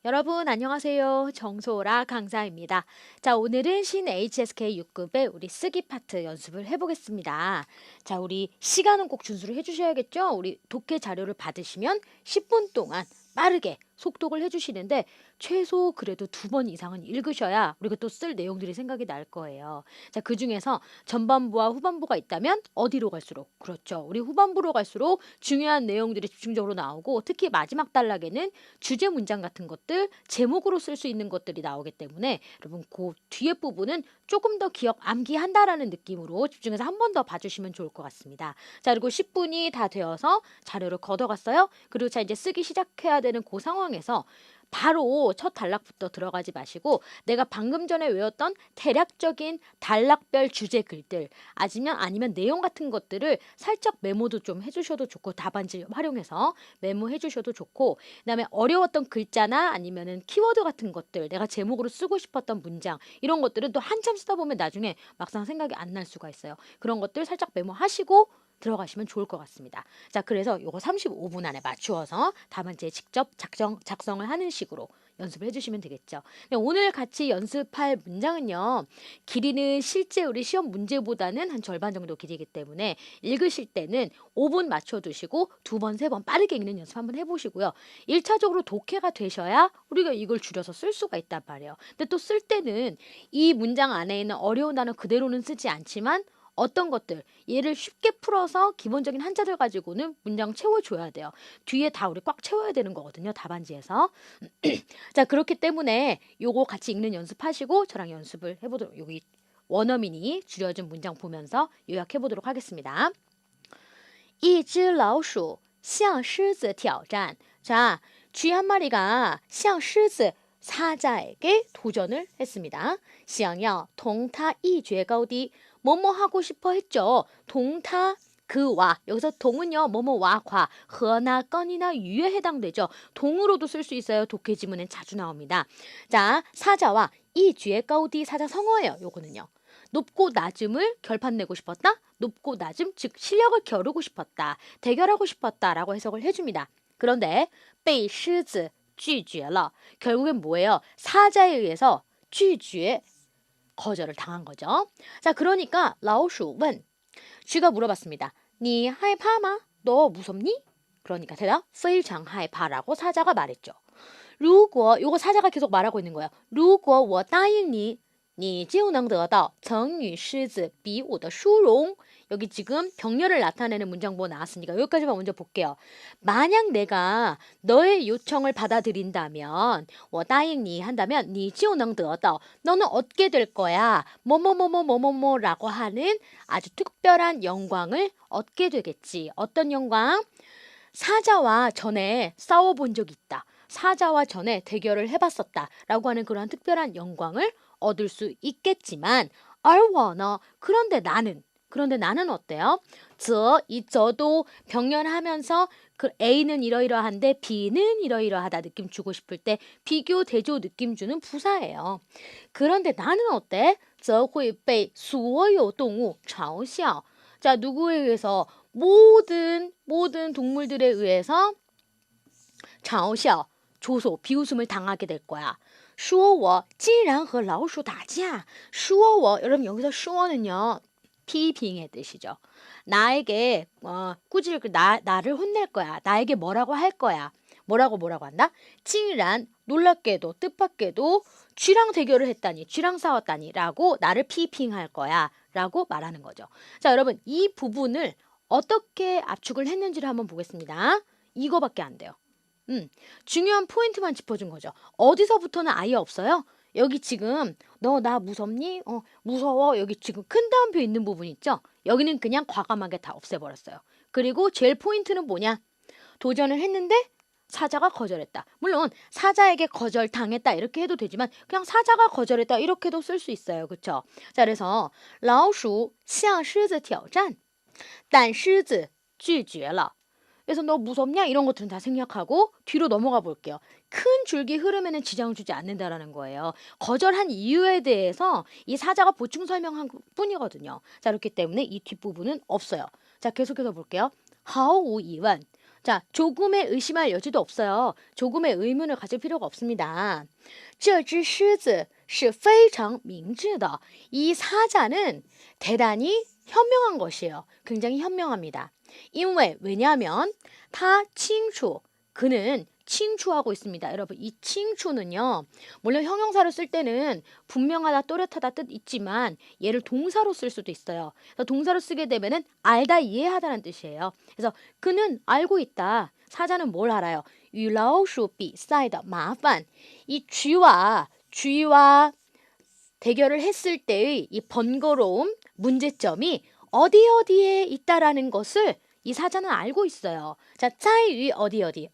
여러분 안녕하세요. 정소라 강사입니다. 자, 오늘은 신 HSK 6급의 우리 쓰기 파트 연습을 해보겠습니다. 자, 우리 시간은 꼭 준수를 해주셔야겠죠? 우리 독해 자료를 받으시면 10분 동안 빠르게 속독을 해주시는데 최소 그래도 2번 이상은 읽으셔야 우리가 또 쓸 내용들이 생각이 날 거예요. 자, 그 중에서 전반부와 후반부가 있다면 어디로 갈수록? 그렇죠. 우리 후반부로 갈수록 중요한 내용들이 집중적으로 나오고 특히 마지막 단락에는 주제 문장 같은 것들, 제목으로 쓸 수 있는 것들이 나오기 때문에 여러분 그 뒤에 부분은 조금 더 기억 암기한다라는 느낌으로 집중해서 한 번 더 봐주시면 좋을 것 같습니다. 자, 그리고 10분이 다 되어서 자료를 걷어갔어요. 그리고 자 이제 쓰기 시작해야 되는 그 상황에서 바로 첫 단락부터 들어가지 마시고 내가 방금 전에 외웠던 대략적인 단락별 주제 글들 아니면 내용 같은 것들을 살짝 메모도 좀 해주셔도 좋고 답안지 활용해서 메모해 주셔도 좋고 그다음에 어려웠던 글자나 아니면은 키워드 같은 것들 내가 제목으로 쓰고 싶었던 문장 이런 것들은 또 한참 쓰다 보면 나중에 막상 생각이 안 날 수가 있어요. 그런 것들 살짝 메모하시고 들어가시면 좋을 것 같습니다. 자, 그래서 요거 35분 안에 맞추어서 답안지에 직접 작성을 하는 식으로 연습을 해주시면 되겠죠. 오늘 같이 연습할 문장은요. 길이는 실제 우리 시험 문제보다는 한 절반 정도 길이기 때문에 읽으실 때는 5분 맞춰두시고 2번, 3번 빠르게 읽는 연습 한번 해보시고요. 1차적으로 독해가 되셔야 우리가 이걸 줄여서 쓸 수가 있단 말이에요. 근데 또 쓸 때는 이 문장 안에 있는 어려운 단어 그대로는 쓰지 않지만 어떤 것들 얘를 쉽게 풀어서 기본적인 한자들 가지고는 문장 채워줘야 돼요. 뒤에 다 우리 꽉 채워야 되는 거거든요. 답안지에서. 자, 그렇기 때문에 요거 같이 읽는 연습하시고 저랑 연습을 해보도록 여기 원어민이 줄여준 문장 보면서 요약해보도록 하겠습니다. 一只老鼠向狮子挑战. 자, 쥐 한 마리가 向狮子 사자에게 도전을 했습니다. 想要同它一决高低. 뭐뭐 하고 싶어 했죠. 동타 그와 여기서 동은요 뭐뭐와 과 허나 건이나 유에 해당되죠. 동으로도 쓸 수 있어요. 독해 지문엔 자주 나옵니다. 자, 사자와 이 쥐의 가우디 사자 성어예요. 요거는요. 높고 낮음을 결판 내고 싶었다. 높고 낮음 즉 실력을 겨루고 싶었다. 대결하고 싶었다라고 해석을 해줍니다. 그런데 被狮子拒绝了. 결국엔 뭐예요? 사자에 의해서 拒绝 거절을 당한 거죠. 자, 그러니까 라오鼠问 쥐가 물어봤습니다. 你害怕吗? 너 무섭니? 그러니까 대답 非常害怕라고 사자가 말했죠. 如果 요거 사자가 계속 말하고 있는 거예요. 如果我答应你你就能得到成语狮子比武的殊荣. 여기 지금 격려를 나타내는 문장보 나왔으니까 여기까지만 먼저 볼게요. 만약 내가 너의 요청을 받아들인다면 我答应你 한다면 你就能得到 너는 얻게 될 거야. 뭐뭐뭐뭐뭐뭐라고 하는 아주 특별한 영광을 얻게 되겠지. 어떤 영광? 사자와 전에 싸워본 적이 있다. 사자와 전에 대결을 해봤었다. 라고 하는 그러한 특별한 영광을 얻을 수 있겠지만 얼워너 그런데 나는 어때요? 이 저도 병렬하면서 그 A는 이러이러한데 B는 이러이러하다 느낌 주고 싶을 때 비교 대조 느낌 주는 부사예요. 그런데 나는 어때? 则会被所有动物嘲笑. 자, 누구에 의해서? 모든 동물들에 의해서 嘲笑, 조소, 비웃음을 당하게 될 거야. 说我竟然和老鼠打架. 여러분 여기서 说는요. 피빙의 뜻이죠. 나에게 나를 혼낼 거야. 나에게 뭐라고 할 거야. 뭐라고 한다? 竟然 놀랍게도 뜻밖에도 쥐랑 대결을 했다니 쥐랑 싸웠다니 라고 나를 피빙할 거야 라고 말하는 거죠. 자, 여러분 이 부분을 어떻게 압축을 했는지를 한번 보겠습니다. 이거밖에 안 돼요. 중요한 포인트만 짚어준 거죠. 어디서부터는 아예 없어요. 여기 지금 너 나 무섭니? 무서워. 여기 지금 큰 따옴표 있는 부분 있죠? 여기는 그냥 과감하게 다 없애버렸어요. 그리고 제일 포인트는 뭐냐? 도전을 했는데 사자가 거절했다. 물론 사자에게 거절당했다 이렇게 해도 되지만 그냥 사자가 거절했다 이렇게도 쓸 수 있어요. 그렇죠? 자, 그래서 老鼠向狮子挑战但狮子拒绝了. 그래서 너 무섭냐? 이런 것들은 다 생략하고 뒤로 넘어가 볼게요. 큰 줄기 흐름에는 지장을 주지 않는다라는 거예요. 거절한 이유에 대해서 이 사자가 보충 설명한 뿐이거든요. 자, 그렇기 때문에 이 뒷부분은 없어요. 자, 계속해서 볼게요. 毫无疑问 자, 조금의 의심할 여지도 없어요. 조금의 의문을 가질 필요가 없습니다. 这只狮子是非常明智的. 이 사자는 대단히 현명한 것이에요. 굉장히 현명합니다. 因为 왜냐하면 他清楚 그는 칭추하고 있습니다. 여러분 이 칭추는요. 물론 형용사로 쓸 때는 분명하다 또렷하다 뜻 있지만 얘를 동사로 쓸 수도 있어요. 그래서 동사로 쓰게 되면은 알다 이해하다는 뜻이에요. 그래서 그는 알고 있다. 사자는 뭘 알아요? 与老鼠比赛的麻烦. 이 쥐와 대결을 했을 때의 이 번거로움, 문제점이 어디에 있다라는 것을 이 사자는 알고 있어요. 자, 在于어디에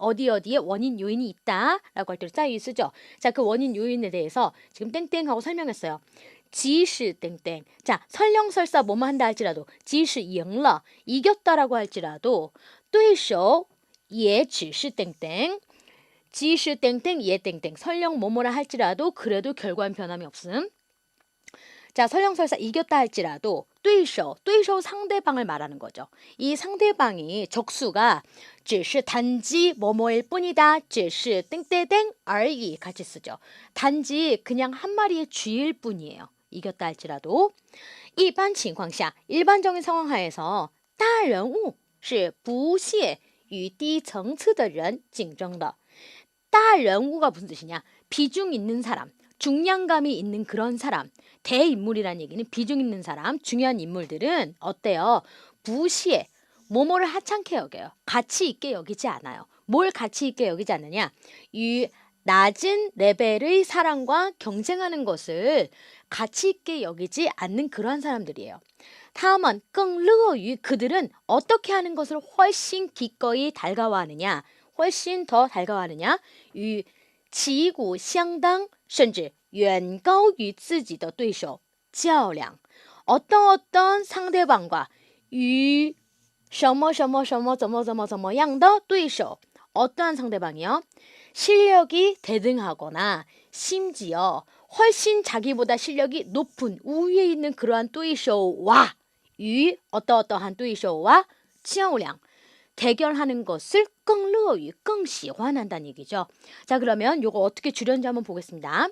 원인 요인이 있다라고 할 때 在于 쓰죠. 자, 그 원인 요인에 대해서 지금 땡땡하고 설명했어요. 即使 땡땡. 자, 설령설사 뭐뭐 한다 할지라도 即使赢了 이겼다라고 할지라도 对手也只是 땡땡. 即使 땡땡 예 땡땡. 설령 뭐뭐라 할지라도 그래도 결과는 변함이 없음. 자, 설령설사 이겼다 할지라도 对手 상대방을 말하는 거죠. 이 상대방이 적수가 只是 단지 뭐뭐일 뿐이다. 只是 땡땡땡 而已 같이 쓰죠. 단지 그냥 한 마리의 쥐일 뿐이에요. 이겼다 할지라도. 一般情况下 일반적인 상황 하에서 大人物是不屑与低层次的人竞争的. 大人物가 무슨 뜻이냐? 비중 있는 사람. 중량감이 있는 그런 사람, 대인물이라는 얘기는 비중 있는 사람, 중요한 인물들은 어때요? 부시에 뭐뭐를 하찮게 여겨요. 가치 있게 여기지 않아요. 뭘 가치 있게 여기지 않느냐? 이 낮은 레벨의 사람과 경쟁하는 것을 가치 있게 여기지 않는 그러한 사람들이에요. 다음은 更乐于 그들은 어떻게 하는 것을 훨씬 기꺼이 달가워하느냐? 훨씬 더 달가워하느냐? 이 旗鼓相当甚至远高于自己的对手较量 어떤 상대방과 与什么什么什么怎么样的对手 어떠한 상대방이요? 실력이 대등하거나 심지어 훨씬 자기보다 실력이 높은 우위에 있는 그러한 对手와 与 어떠한 对手와 较量 대결하는 것을 更乐于, 更喜欢한다는 얘기죠. 자, 그러면 요거 어떻게 줄였는지 한번 보겠습니다.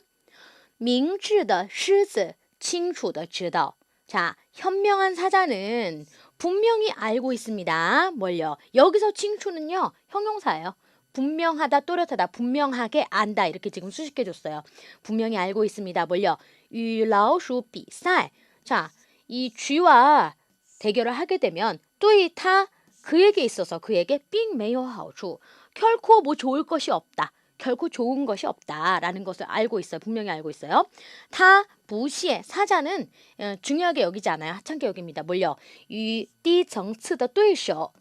明智的狮子清楚地知道. 자, 현명한 사자는 분명히 알고 있습니다. 뭘요? 여기서 칭추는요, 형용사예요. 분명하다, 또렷하다, 분명하게 안다 이렇게 지금 수식해줬어요. 분명히 알고 있습니다. 뭘요? 与老鼠比赛. 자, 이 쥐와 대결을 하게 되면 对他 그에게 있어서 그에게 并没有好处 결코 뭐 좋을 것이 없다. 결코 좋은 것이 없다라는 것을 알고 있어요. 분명히 알고 있어요. 타 부시에 사자는 중요하게 여기지 않아요. 하찮게 여깁니다. 뭘요? 与低层次的对手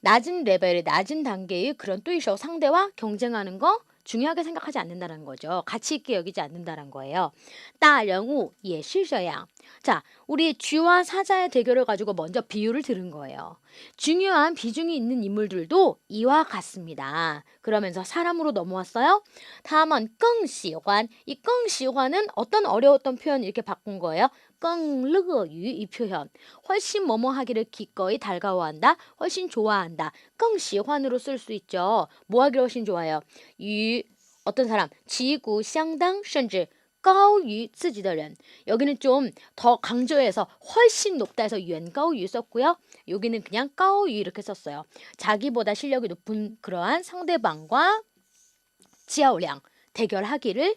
낮은 레벨의 낮은 단계의 그런 对手 상대와 경쟁하는 거 중요하게 생각하지 않는다는 거죠. 가치 있게 여기지 않는다는 거예요. 大人物也是这样. 자, 우리 쥐와 사자의 대결을 가지고 먼저 비유를 들은 거예요. 중요한 비중이 있는 인물들도 이와 같습니다. 그러면서 사람으로 넘어왔어요. 다음은 更喜欢. 이 更喜欢은 어떤 어려웠던 표현 이렇게 바꾼 거예요. 更乐于 이 표현. 훨씬 뭐뭐 하기를 기꺼이 달가워한다. 훨씬 좋아한다. 更喜欢으로 쓸 수 있죠. 뭐 하기를 훨씬 좋아해요. 与 어떤 사람 旗鼓相当甚至 高于自己的人 여기는 좀 더 강조해서 훨씬 높다 해서 远高于 썼고요. 여기는 그냥 高于 이렇게 썼어요. 자기보다 실력이 높은 그러한 상대방과 较量 대결하기를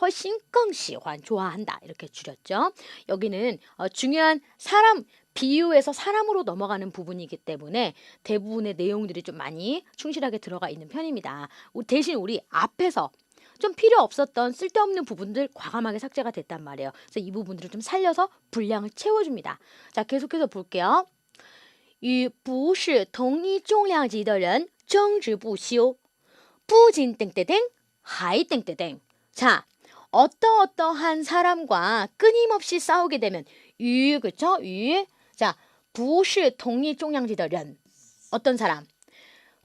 훨씬 更喜欢 좋아한다 이렇게 줄였죠. 여기는 중요한 사람 비유에서 사람으로 넘어가는 부분이기 때문에 대부분의 내용들이 좀 많이 충실하게 들어가 있는 편입니다. 대신 우리 앞에서 좀 필요 없었던 쓸데없는 부분들 과감하게 삭제가 됐단 말이에요. 그래서 이 부분들을 좀 살려서 분량을 채워줍니다. 자, 계속해서 볼게요. 与不是同一重量级的人争执不休不仅 땡땡땡 还 땡땡땡. 자, 어떠한 사람과 끊임없이 싸우게 되면 与 그쵸? 与 자, 不是同一重量级的人 어떤 사람?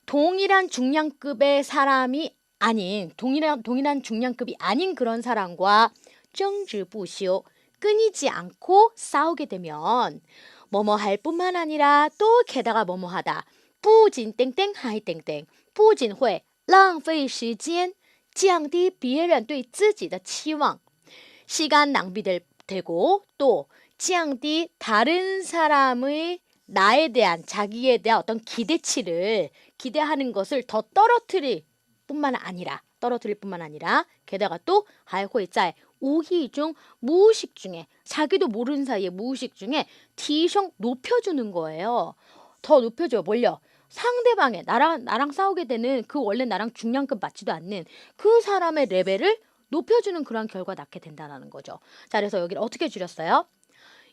동일한 중량급의 사람이 아닌 동일한 중량급이 아닌 그런 사람과 争执不休 끊이지 않고 싸우게 되면 뭐뭐 할 뿐만 아니라 또 게다가 뭐뭐 하다 不仅땡땡还땡땡不仅会浪费时间降低别人对自己的期望시간 낭비되고 또降低 다른 사람의 나에 대한 자기에 대한 어떤 기대치를 기대하는 것을 더 떨어뜨릴 뿐만 아니라 게다가 또还会在 无意중 무의식 중에 자기도 모르는 사이에 무의식 중에提升 높여주는 거예요. 더 높여줘요. 뭘요? 상대방의 나랑 싸우게 되는 그 원래 나랑 중량급 맞지도 않는 그 사람의 레벨을 높여주는 그런 결과 낳게 된다는 거죠. 자, 그래서 여기를 어떻게 줄였어요?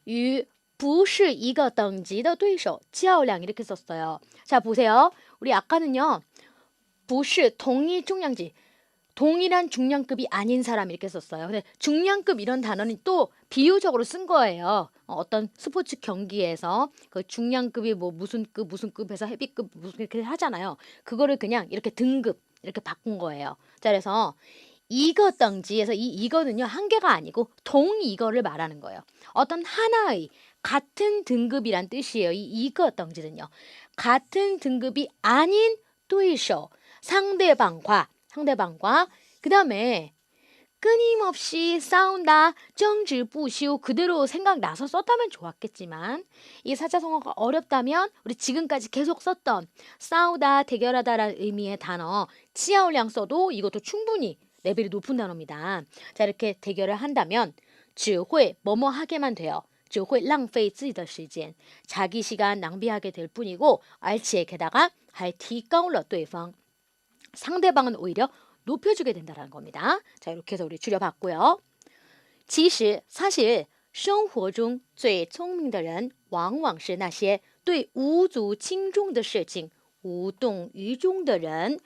与不是一个等级的对手较量 이렇게 썼어요. 자, 보세요. 우리 아까는요. 不是 동일 중량级동일한 중량급이 아닌 사람 이렇게 썼어요. 근데 중량급 이런 단어는 또 비유적으로 쓴 거예요. 어떤 스포츠 경기에서 그 중량급이 뭐 무슨 급에서 헤비급 무슨 이렇게 하잖아요. 그거를 그냥 이렇게 등급 이렇게 바꾼 거예요. 자, 그래서 이거 덩지에서 이거는요 한계가 아니고 이거를 말하는 거예요. 어떤 하나의 같은 등급이란 뜻이에요. 이거 덩지는요 같은 등급이 아닌 对手 상대방과 그 다음에 끊임없이 싸운다, 정질부시우 그대로 생각나서 썼다면 좋았겠지만 이 사자성어가 어렵다면 우리 지금까지 계속 썼던 싸우다, 대결하다라는 의미의 단어 치아올량 써도 이것도 충분히 레벨이 높은 단어입니다. 자, 이렇게 대결을 한다면 只会 뭐뭐 하게만 돼요. 只会浪费自己的时间 자기 시간 낭비하게 될 뿐이고 而且 게다가 还提高了对方 상대방은 오히려 높여주게 된다는 겁니다. 자, 이렇게 해서 우리 줄여봤고요. 其实 사실 生活中最聪明的人往往是那些对无足轻重的事情无动于衷的人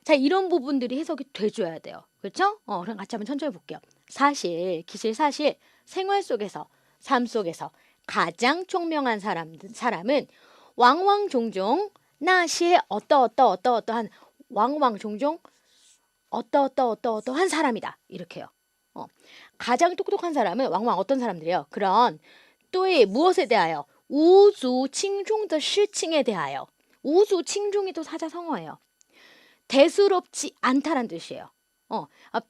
자, 이런 부분들이 해석이 돼줘야 돼요. 그렇죠? 그럼 같이 한번 천천히 볼게요. 사실 생활 속에서 삶 속에서 가장 총명한 사람은 왕왕 종종 나시에 어떠한 왕왕 종종 어떠한 사람이다. 이렇게요. 가장 똑똑한 사람은 왕왕 어떤 사람들이에요? 그런 또의 무엇에 대하여? 우주 칭종의 시칭에 대하여. 우주 칭종이 또 사자성어예요. 대수롭지 않다란 뜻이에요.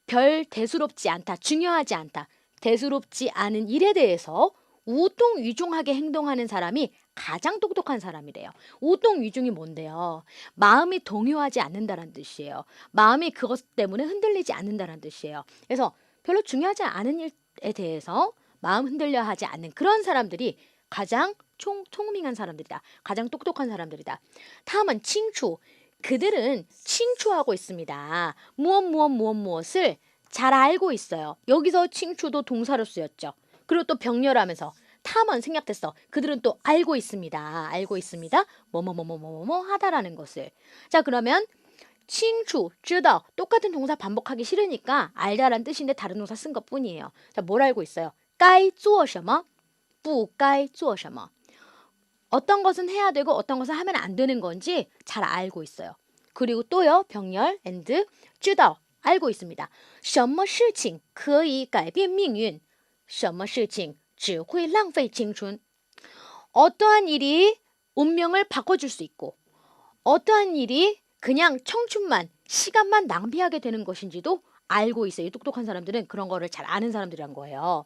별 대수롭지 않다, 중요하지 않다. 대수롭지 않은 일에 대해서 우동위중하게 행동하는 사람이 가장 똑똑한 사람이래요. 우동위중이 뭔데요? 마음이 동요하지 않는다는 뜻이에요. 마음이 그것 때문에 흔들리지 않는다는 뜻이에요. 그래서 별로 중요하지 않은 일에 대해서 마음 흔들려 하지 않는 그런 사람들이 가장 총명한 사람들이다. 가장 똑똑한 사람들이다. 다음은 칭추. 그들은 칭추하고 있습니다. 무엇을 잘 알고 있어요. 여기서 칭추도 동사로 쓰였죠. 그리고 또 병렬하면서 탐은 생략됐어. 그들은 또 알고 있습니다. 뭐뭐 하다라는 것을. 자, 그러면 칭추, 知道 똑같은 동사 반복하기 싫으니까 알다라는 뜻인데 다른 동사 쓴 것뿐이에요. 자, 뭘 알고 있어요? 该做什么不该做什么 어떤 것은 해야 되고 어떤 것은 하면 안 되는 건지 잘 알고 있어요. 그리고 또요. 병렬 and 知道 알고 있습니다. 什么事情可以改变命运什么事情只会浪费青春 어떠한 일이 운명을 바꿔줄 수 있고 어떠한 일이 그냥 청춘만 시간만 낭비하게 되는 것인지도 알고 있어요. 똑똑한 사람들은 그런 거를 잘 아는 사람들이란 거예요.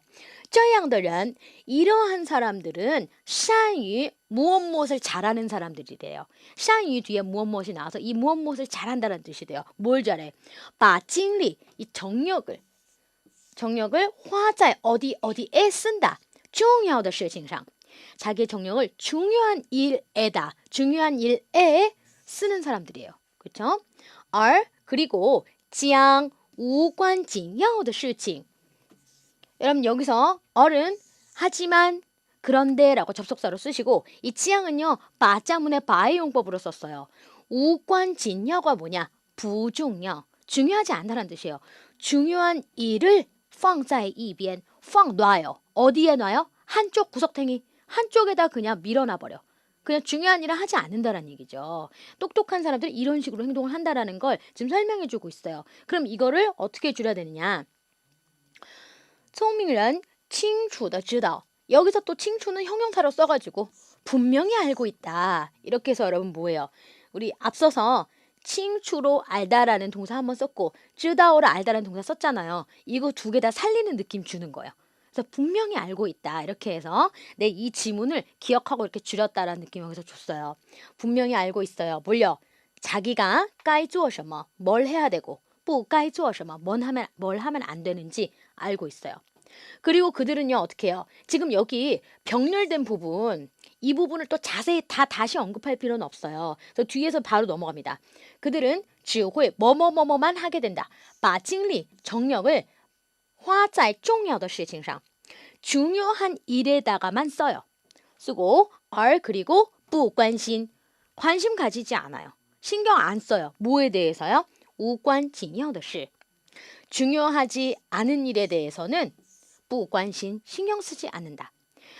这样的人 이러한 사람들은 善于 무엇을 잘하는 사람들이래요. 善于 뒤에 무엇이 나와서 이 무엇을 잘한다는 뜻이 돼요. 뭘 잘해? 把精力 이 정력을 花在 어디에 쓴다. 重要的事情上 자기의 정력을 중요한 일에다. 중요한 일에 쓰는 사람들이에요. 그렇죠? 그리고 将 无关紧要的事情 여러분 여기서 얼은 하지만 그런데 라고 접속사로 쓰시고 이 지향은요 바자문의 바의 용법으로 썼어요. 우관진여가 뭐냐? 부중여 중요하지 않다는 뜻이에요. 중요한 일을 放在一边 놔요. 어디에 놔요? 한쪽 구석탱이 한쪽에다 그냥 밀어놔버려. 그냥 중요한 일을 하지 않는다는 얘기죠. 똑똑한 사람들은 이런 식으로 행동을 한다라는 걸 지금 설명해주고 있어요. 그럼 이거를 어떻게 줄여야 되느냐? 聪明人清楚地知道 여기서 또 칭추는 형용사로 써가지고 분명히 알고 있다. 이렇게 해서 여러분 뭐예요? 우리 앞서서 칭추로 알다라는 동사 한번 썼고 쯔다오로 알다라는 동사 썼잖아요. 이거 두 개 다 살리는 느낌 주는 거예요. 그래서 분명히 알고 있다. 이렇게 해서 이 지문을 기억하고 이렇게 줄였다라는 느낌 여기서 줬어요. 분명히 알고 있어요. 뭘요? 자기가 该做什么, 뭘 해야 되고 不该做什么, 뭘 하면 안 되는지 알고 있어요. 그리고 그들은요, 어떻게 해요? 지금 여기 병렬된 부분, 이 부분을 또 자세히 다시 언급할 필요는 없어요. 그래서 뒤에서 바로 넘어갑니다. 그들은 只会 뭐뭐뭐뭐만 하게 된다. 把精力, 정력을 花在重要的事情上. 중요한 일에다가만 써요. 쓰고 而 그리고 不关心, 관심 가지지 않아요. 신경 안 써요. 뭐에 대해서요? 无关紧要的事. 중요하지 않은 일에 대해서는 不关心, 신경 쓰지 않는다.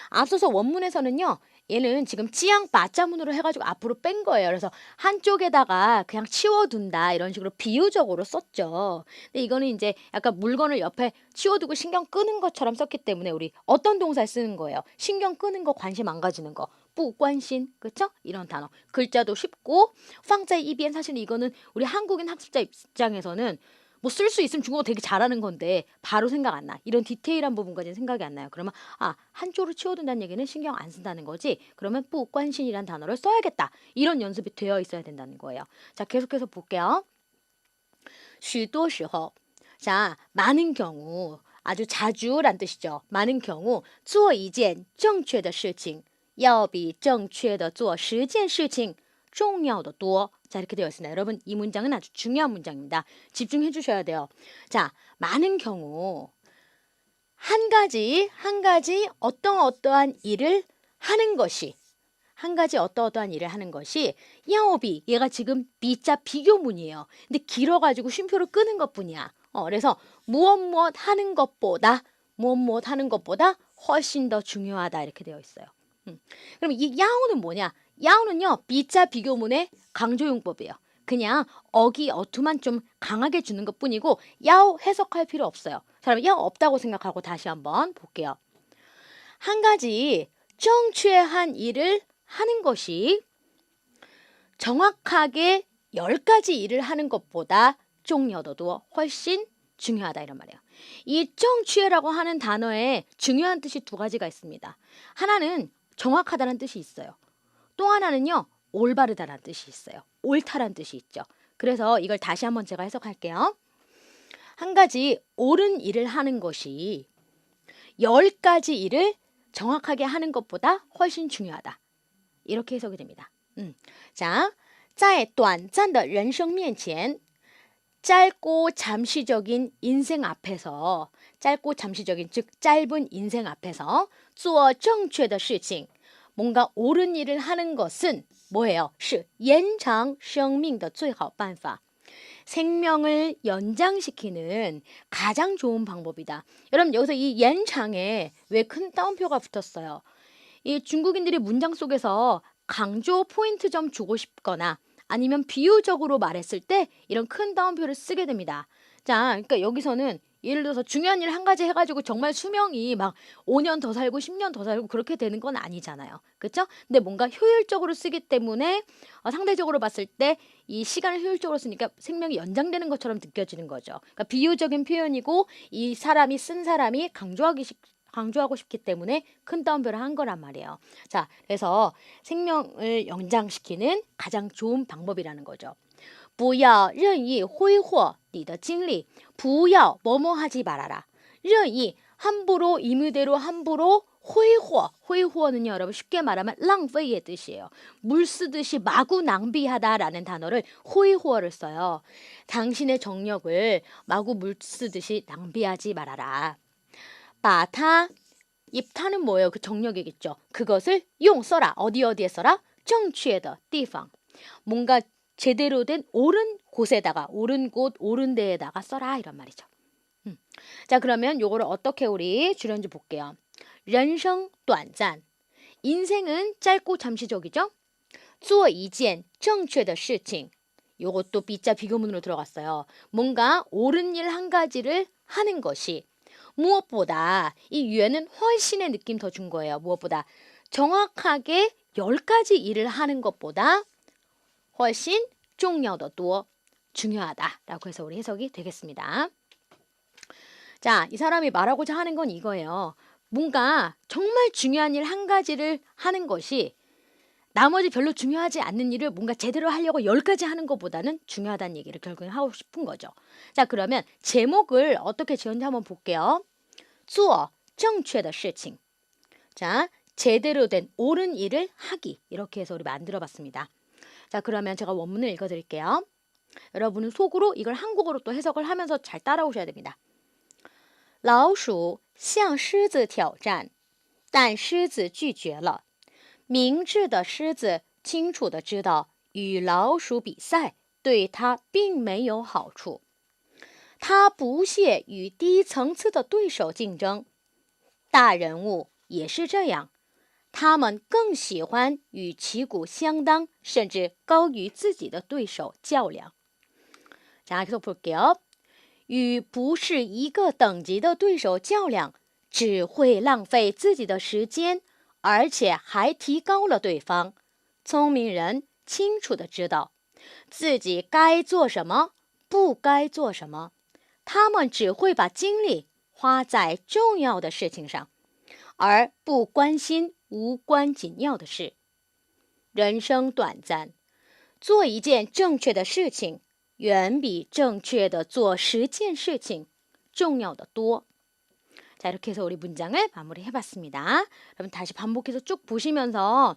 앞서서 원문에서는요. 얘는 지금 찌양 바자문으로 해가지고 앞으로 뺀 거예요. 그래서 한쪽에다가 그냥 치워둔다 이런 식으로 비유적으로 썼죠. 근데 이거는 이제 약간 물건을 옆에 치워두고 신경 끄는 것처럼 썼기 때문에 우리 어떤 동사에 쓰는 거예요? 신경 끄는 거, 관심 안 가지는 거. 不关心, 그렇죠? 이런 단어. 글자도 쉽고 放在一边 사실은 이거는 우리 한국인 학습자 입장에서는 뭐 쓸 수 있으면 중국어 되게 잘하는 건데 바로 생각 안 나. 이런 디테일한 부분까지는 생각이 안 나요. 그러면 한쪽으로 치워둔다는 얘기는 신경 안 쓴다는 거지. 그러면 不关心이란 단어를 써야겠다. 이런 연습이 되어 있어야 된다는 거예요. 자, 계속해서 볼게요. 许多时候, 자, 많은 경우, 아주 자주란 뜻이죠. 많은 경우 做一件正确的事情要比正确的做10件事情重要的多. 자, 이렇게 되어 있습니다. 여러분, 이 문장은 아주 중요한 문장입니다. 집중해 주셔야 돼요. 자, 많은 경우 한 가지 어떠한 일을 하는 것이 한 가지 어떠한 일을 하는 것이 야오비, 얘가 지금 비자 비교문이에요. 근데 길어가지고 쉼표를 끄는 것뿐이야. 그래서 무엇 하는 것보다 훨씬 더 중요하다 이렇게 되어 있어요. 그럼 이 야오는 뭐냐? 야오는요, 비자 비교문의 강조용법이에요. 그냥 어기 어투만 좀 강하게 주는 것 뿐이고 야오 해석할 필요 없어요. 자, 그럼 야오 없다고 생각하고 다시 한번 볼게요. 한 가지 정취한 일을 하는 것이 정확하게 10가지 일을 하는 것보다 종여도도 훨씬 중요하다 이런 말이에요. 이 정취라고 하는 단어에 중요한 뜻이 두 가지가 있습니다. 하나는 정확하다는 뜻이 있어요. 또 하나는요, 올바르다라는 뜻이 있어요. 옳다라는 뜻이 있죠. 그래서 이걸 다시 한번 제가 해석할게요. 한 가지 옳은 일을 하는 것이 10가지 일을 정확하게 하는 것보다 훨씬 중요하다. 이렇게 해석이 됩니다. 자, 在短暂的人生面前 짧고 잠시적인 인생 앞에서 짧고 잠시적인 즉 짧은 인생 앞에서 做正确的事情 뭔가 옳은 일을 하는 것은 뭐예요? 是延长生命的最好办法. 생명을 연장시키는 가장 좋은 방법이다. 여러분 여기서 이 연장에 왜 큰 따옴표가 붙었어요? 이 중국인들이 문장 속에서 강조 포인트 좀 주고 싶거나 아니면 비유적으로 말했을 때 이런 큰 따옴표를 쓰게 됩니다. 자, 그러니까 여기서는 예를 들어서 중요한 일 한 가지 해가지고 정말 수명이 막 5년 더 살고 10년 더 살고 그렇게 되는 건 아니잖아요. 그렇죠? 근데 뭔가 효율적으로 쓰기 때문에 상대적으로 봤을 때 이 시간을 효율적으로 쓰니까 생명이 연장되는 것처럼 느껴지는 거죠. 그러니까 비유적인 표현이고 이 사람이 쓴 사람이 강조하고 싶기 때문에 큰 따옴표를 한 거란 말이에요. 자, 그래서 생명을 연장시키는 가장 좋은 방법이라는 거죠. 不要任意挥霍你的精力不要뭐뭐 하지 말아라. 任意 함부로 임의대로 함부로 挥霍는요 여러분 쉽게 말하면 浪费의 뜻이에요. 물 쓰듯이 마구 낭비하다라는 단어를 挥霍를 써요. 당신의 정력을 마구 물 쓰듯이 낭비하지 말아라. 把它 입타는 뭐예요? 그 정력이겠죠. 그것을 用 써라. 어디에 써라? 正确的地方. 뭔가 제대로 된 옳은 곳에다가 옳은 곳, 옳은 데에다가 써라 이런 말이죠. 자, 그러면 요거를 어떻게 우리 줄였는지 볼게요. 人生短暂 인생은 짧고 잠시적이죠. 做一件正确的事情 요것도 비자 비교문으로 들어갔어요. 뭔가 옳은 일 한 가지를 하는 것이 무엇보다 이 유에는 훨씬의 느낌 더 준 거예요. 무엇보다 정확하게 10가지 일을 하는 것보다 훨씬 重要的多 중요하다라고 해서 우리 해석이 되겠습니다. 자, 이 사람이 말하고자 하는 건 이거예요. 뭔가 정말 중요한 일 한 가지를 하는 것이 나머지 별로 중요하지 않는 일을 뭔가 제대로 하려고 10가지 하는 것보다는 중요하다는 얘기를 결국엔 하고 싶은 거죠. 자, 그러면 제목을 어떻게 지었는지 한번 볼게요. 做正确的事情. 자, 제대로 된 옳은 일을 하기. 이렇게 해서 우리 만들어 봤습니다. 자, 그러면 제가 원문을 읽어드릴게요. 여러분은 속으로 이걸 한국어로 또 해석을 하면서 잘 따라오셔야 됩니다. 老鼠向狮子挑战，但狮子拒绝了。明智的狮子清楚地知道，与老鼠比赛对它并没有好处。它不屑与低层次的对手竞争。大人物也是这样，他们更喜欢与旗鼓相当，甚至高于自己的对手较量。 자, 계속 볼게요. 与不是一个等级的对手较量，只会浪费自己的时间，而且还提高了对方。聪明人清楚地知道自己该做什么，不该做什么。他们只会把精力花在重要的事情上，而不关心无关紧要的事。人生短暂，做一件正确的事情远比正确的做10件事情重要的多。 자, 이렇게 해서 우리 문장을 마무리해봤습니다. 그럼 다시 반복해서 쭉 보시면서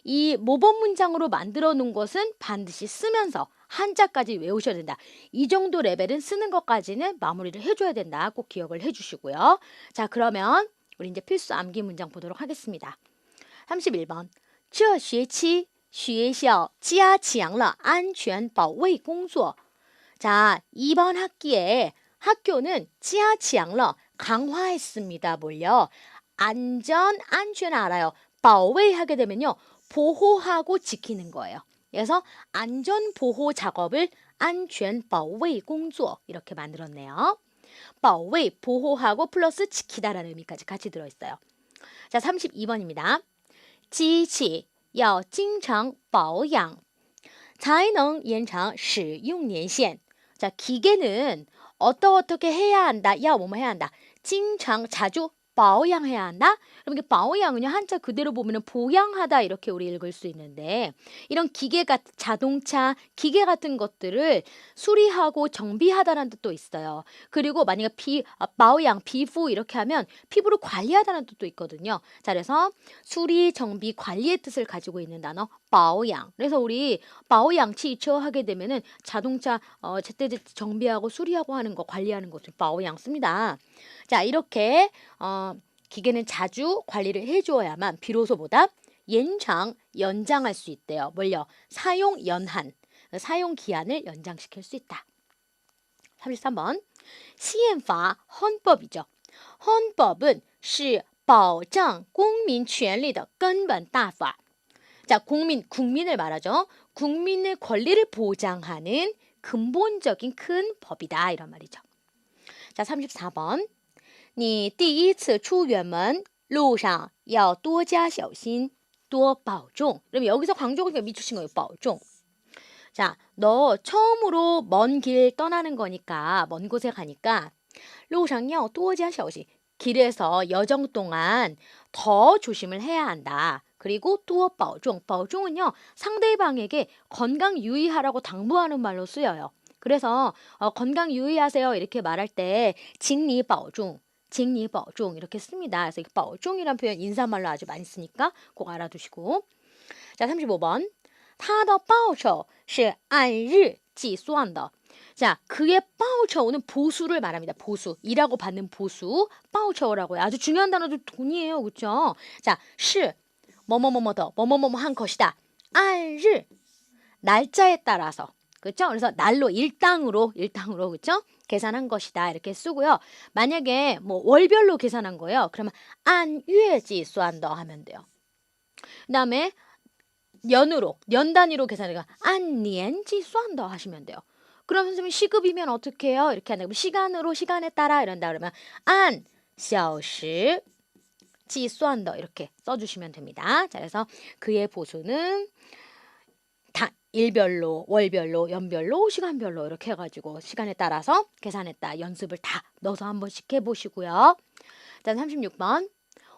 이 모범 문장으로 만들어 놓은 것은 반드시 쓰면서 한자까지 외우셔야 된다. 이 정도 레벨은 쓰는 것까지는 마무리를 해줘야 된다. 꼭 기억을 해주시고요. 자, 그러면 우리 이제 필수 암기 문장 보도록 하겠습니다. 31번. 这学期学校加强了安全保卫工作. 자, 이번 학기에 학교는 加强了 강화했습니다. 뭘요? 안전, 안全알아요.保卫하게 되면요. 보호하고 지키는 거예요. 그래서 안전 보호 작업을 安全保卫工作 이렇게 만들었네요. 保卫 보호하고 플러스 지키다라는 의미까지 같이 들어있어요. 자, 32번입니다. 机器要经常保养才能延长使用年限. 자, 기계는 어떻게 해야 한다. 야, 뭐뭐 해야 한다. 经常 자주 保养 해야 한다. 그럼 이게 保养은 한자 그대로 보면은 보양하다 이렇게 우리 읽을 수 있는데 이런 기계 같은 자동차, 기계 같은 것들을 수리하고 정비하다라는 뜻도 있어요. 그리고 만약에 保养 피부 이렇게 하면 피부를 관리하다는 뜻도 있거든요. 자, 그래서 수리, 정비, 관리의 뜻을 가지고 있는 단어 保养. 그래서 우리 保养汽车 하게 되면은 자동차 제때제때 정비하고 수리하고 하는 거, 관리하는 거 좀 保养 씁니다. 자, 이렇게 기계는 자주 관리를 해줘야만 비로소보다 연장, 연장할 수 있대요. 뭘요? 사용 연한, 사용 기한을 연장시킬 수 있다. 33번. 宪法 헌법이죠. 헌법은 是保障公民权利的根本大法. 자, 국민을 말하죠. 국민의 권리를 보장하는 근본적인 큰 법이다. 이런 말이죠. 자, 34번. 你第一次出远门路上要多加小心多保重. 그럼 여기서 강조가 미주신 거예요. 保重. 자, 너 처음으로 먼 길 떠나는 거니까 먼 곳에 가니까 路上要多加小心. 길에서 여정 동안 더 조심을 해야 한다. 그리고 또 保重. 保重은요. 상대방에게 건강 유의하라고 당부하는 말로 쓰여요. 그래서 건강 유의하세요. 이렇게 말할 때 请你保重. 请你保重 이렇게 씁니다. 그래서 이 保重이란 표현 인사말로 아주 많이 쓰니까 꼭 알아두시고. 자, 35번. 他的报酬是按日计算的. 자, 그의 报酬는 보수를 말합니다. 보수. 일하고 받는 보수. 报酬라고요. 아주 중요한 단어도 돈이에요. 그렇죠? 자, 是 뭐뭐뭐뭐 더 뭐뭐뭐뭐 한 것이다. 按日 날짜에 따라서. 그렇죠? 그래서 날로 일당으로 그렇죠? 계산한 것이다 이렇게 쓰고요. 만약에 뭐 월별로 계산한 거예요. 그러면 按月计算的 하면 돼요. 그다음에 연으로 년 단위로 계산하니까 按年计算的 하시면 돼요. 그럼 선생님 시급이면 어떻게 해요? 이렇게 한다. 시간으로 시간에 따라 이런다 그러면 按小时计算的이렇게 써주시면 됩니다. 자, 그래서 그의 보수는 일별로, 월별로, 연별로, 시간별로 이렇게 해가지고 시간에 따라서 계산했다. 연습을 다 넣어서 한 번씩 해보시고요. 자, 36번.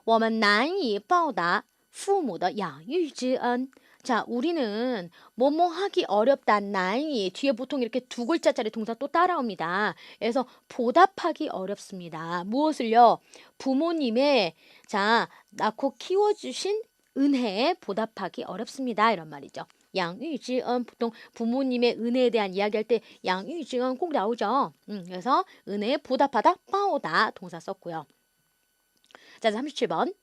我们难以报答父母的养育之恩. 자, 우리는 뭐뭐 하기 어렵다. 난이 뒤에 보통 이렇게 두 글자짜리 동사 또 따라옵니다. 그래서 보답하기 어렵습니다. 무엇을요? 부모님의 자, 낳고 키워주신 은혜에 보답하기 어렵습니다. 이런 말이죠. 양유지은 보통 부모님의 은혜에 대한 이야기할 때 양유지은 꼭 나오죠. 그래서 은혜에 보답하다, 빠오다 동사 썼고요. 자, 37번.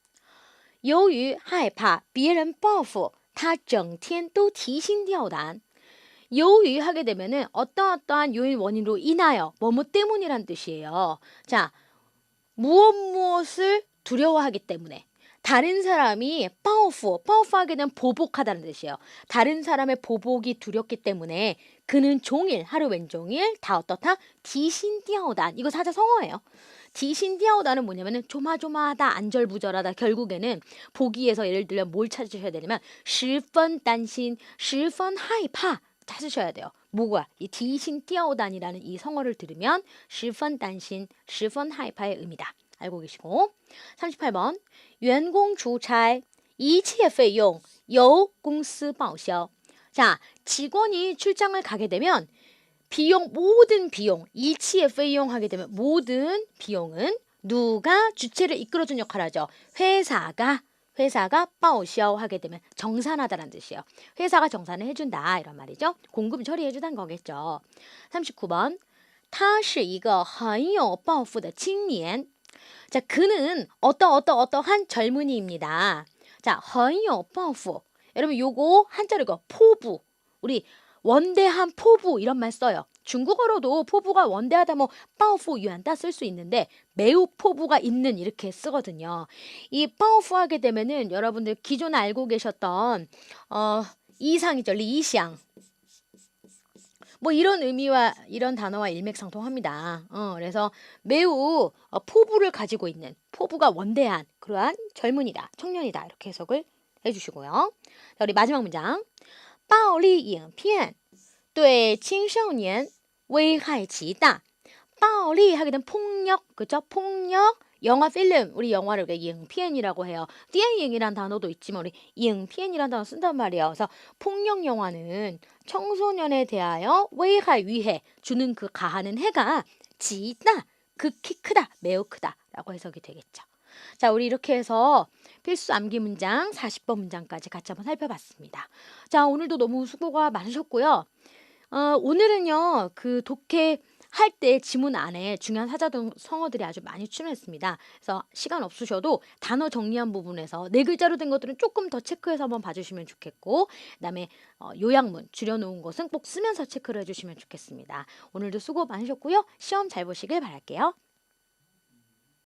由于害怕别人报复他整天都提心吊胆. 요유 하게 되면은 어떠한 요인 원인으로 인하여 뭐뭐 때문이란 뜻이에요. 자, 무엇을 두려워하기 때문에 다른 사람이 빠오프하게 되면 보복하다는 뜻이에요. 다른 사람의 보복이 두렵기 때문에 그는 종일 하루 왼종일 다 어떻다? 디신디아오단. 이거 사자 성어예요. 디신디아오다는 뭐냐면은 조마조마하다, 안절부절하다. 결국에는 보기에서 예를 들면 뭘 찾으셔야 되냐면 十分担心, 十分害怕 찾으셔야 돼요. 뭐가? 이 디신디아오단이라는 이 성어를 들으면 十分担心, 十分害怕의 의미다. 알고 계시고. 38번. 员工出差一切费用由公司报销. 자, 직원이 출장을 가게 되면 모든 비용, 이치의费用 하게 되면 모든 비용은 누가 주체를 이끌어준 역할을 하죠. 회사가 빠오셔 하게 되면 정산하다라는 뜻이에요. 회사가 정산을 해준다 이런 말이죠. 공금 처리해주다는 거겠죠. 39번. 他是一个很有抱负的青年. 자, 그는 어떠한 젊은이입니다. 자, 很有抱负. 여러분 요거 한자로 이거 포부. 우리 원대한 포부 이런 말 써요. 중국어로도 포부가 원대하다 뭐 빠오프 유한다 쓸 수 있는데 매우 포부가 있는 이렇게 쓰거든요. 이 빠오프 하게 되면은 여러분들 기존에 알고 계셨던 이상이죠. 리샹. 뭐 이런 의미와 이런 단어와 일맥상통합니다. 그래서 매우 포부를 가지고 있는 포부가 원대한 그러한 젊은이다, 청년이다 이렇게 해석을 해주시고요. 자, 우리 마지막 문장. 暴力影片对青少年危害极大. 暴力 하게 되면 폭력, 그죠? 폭력, 영화, 필름, 우리 영화를影片이라고 해요. 电影이란 단어도 있지만 우리 影片이란 단어 쓴단 말이에요. 그래서 폭력 영화는 청소년에 대하여 危害 위해 주는 그 가하는 해가极大, 극히 크다, 매우 크다 라고 해석이 되겠죠. 자, 우리 이렇게 해서 필수 암기 문장 40번 문장까지 같이 한번 살펴봤습니다. 자, 오늘도 너무 수고가 많으셨고요. 오늘은요, 그 독해 할 때 지문 안에 중요한 사자동 성어들이 아주 많이 출연했습니다. 그래서 시간 없으셔도 단어 정리한 부분에서 네 글자로 된 것들은 조금 더 체크해서 한번 봐주시면 좋겠고, 그다음에 요약문 줄여놓은 것은 꼭 쓰면서 체크를 해주시면 좋겠습니다. 오늘도 수고 많으셨고요. 시험 잘 보시길 바랄게요.